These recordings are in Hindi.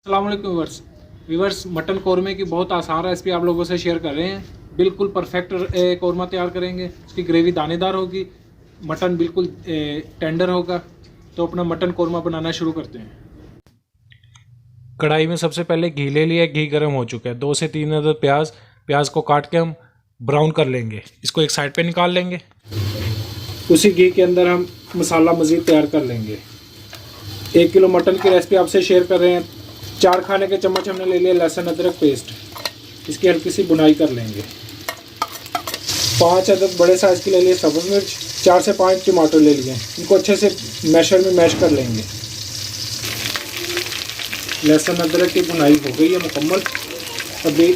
अस्सलाम वालेकुम व्यूअर्स मटन कौरमे की बहुत आसान रेसिपी आप लोगों से शेयर कर रहे हैं। बिल्कुल परफेक्ट कौरमा तैयार करेंगे। उसकी ग्रेवी दानेदार होगी, मटन बिल्कुल टेंडर होगा। तो अपना मटन कौरमा बनाना शुरू करते हैं। कढ़ाई में सबसे पहले घी ले लिया, घी गर्म हो चुका है। 2 से 3 अदद प्याज को काट के हम ब्राउन कर लेंगे। इसको एक साइड पे निकाल लेंगे। उसी घी के अंदर हम मसाला मज़ीद तैयार कर लेंगे। 1 किलो मटन की रेसिपी आपसे शेयर कर रहे हैं। 4 खाने के चम्मच हमने ले लिया लहसुन अदरक पेस्ट, इसकी हल्की सी बुनाई कर लेंगे। 5 अदद बड़े साइज़ की ले लिए सब्ज़ मिर्च, 4 से 5 टमाटर ले लिए, इनको अच्छे से मैशर में मैश कर लेंगे। लहसुन अदरक की बुनाई हो गई है मुकम्मल। अभी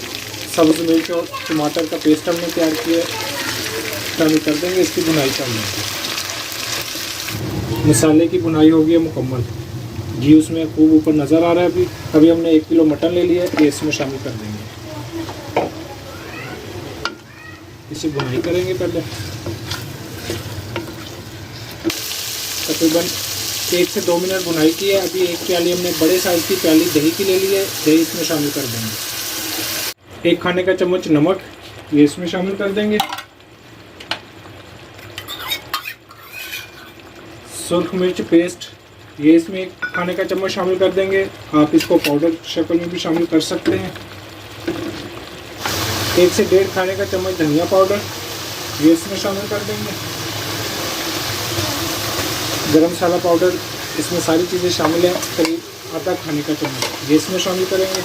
सब्ज़ मिर्च और टमाटर का पेस्ट हमने तैयार किया है, शामिल कर देंगे। इसकी बुनाई कर लेंगे। मसाले की बुनाई हो गई है मुकम्मल। घी उसमें खूब ऊपर नज़र आ रहा है। अभी हमने 1 किलो मटन ले लिया है, ये इसमें शामिल कर देंगे। इसे बुनाई करेंगे पहले। तकरीबन 1 से 2 मिनट बुनाई की है। अभी 1 प्याली हमने बड़े साइज़ की प्याली दही की ले ली है, दही इसमें शामिल कर देंगे। 1 खाने का चम्मच नमक, ये इसमें शामिल कर देंगे। सुर्ख मिर्च पेस्ट, ये इसमें 1 खाने का चम्मच शामिल कर देंगे। आप इसको पाउडर शक्ल में भी शामिल कर सकते हैं। 1 से 1.5 खाने का चम्मच धनिया पाउडर, ये इसमें शामिल कर देंगे। गरम मसाला पाउडर, इसमें सारी चीज़ें शामिल हैं। करीब आधा खाने का चम्मच ये इसमें शामिल करेंगे।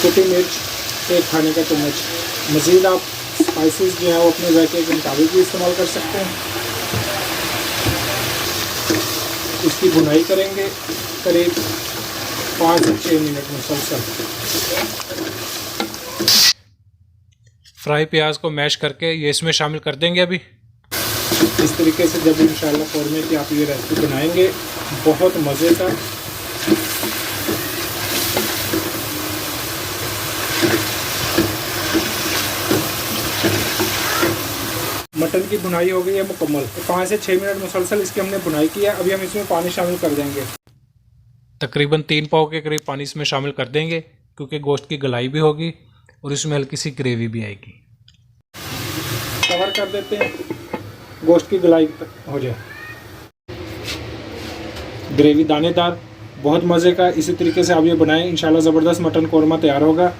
कुटी मिर्च 1 खाने का चम्मच। मज़ीद आप स्पाइसेस जो है वो अपने जायके के मुताबिक भी इस्तेमाल कर सकते हैं। इसकी बुनाई करेंगे करीब 5 से 6 मिनट मुसलसल। फ्राई प्याज को मैश करके ये इसमें शामिल कर देंगे। अभी इस तरीके से जब इंशाल्लाह कौरमे की आप ये रेसिपी बनाएंगे, बहुत मज़े का मटन की बुनाई हो गई है मुकम्मल। 5 से 6 मिनट मुसलसल इसकी हमने बुनाई की है। अभी हम इसमें पानी शामिल कर देंगे। तकरीबन 3 पाव के करीब पानी इसमें शामिल कर देंगे, क्योंकि गोश्त की गलाई भी होगी और इसमें हल्की सी ग्रेवी भी आएगी। कवर कर देते हैं, गोश्त की गलाई हो जाए। ग्रेवी दानेदार, बहुत मज़े का। इसी तरीके से आप ये बनाएं, इंशाल्लाह ज़बरदस्त मटन कौरमा तैयार होगा।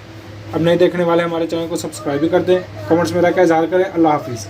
अब नए देखने वाले हमारे चैनल को सब्सक्राइब भी कर दें, कमेंट्स में रह कर इज़हार करें। अल्लाह हाफिज़।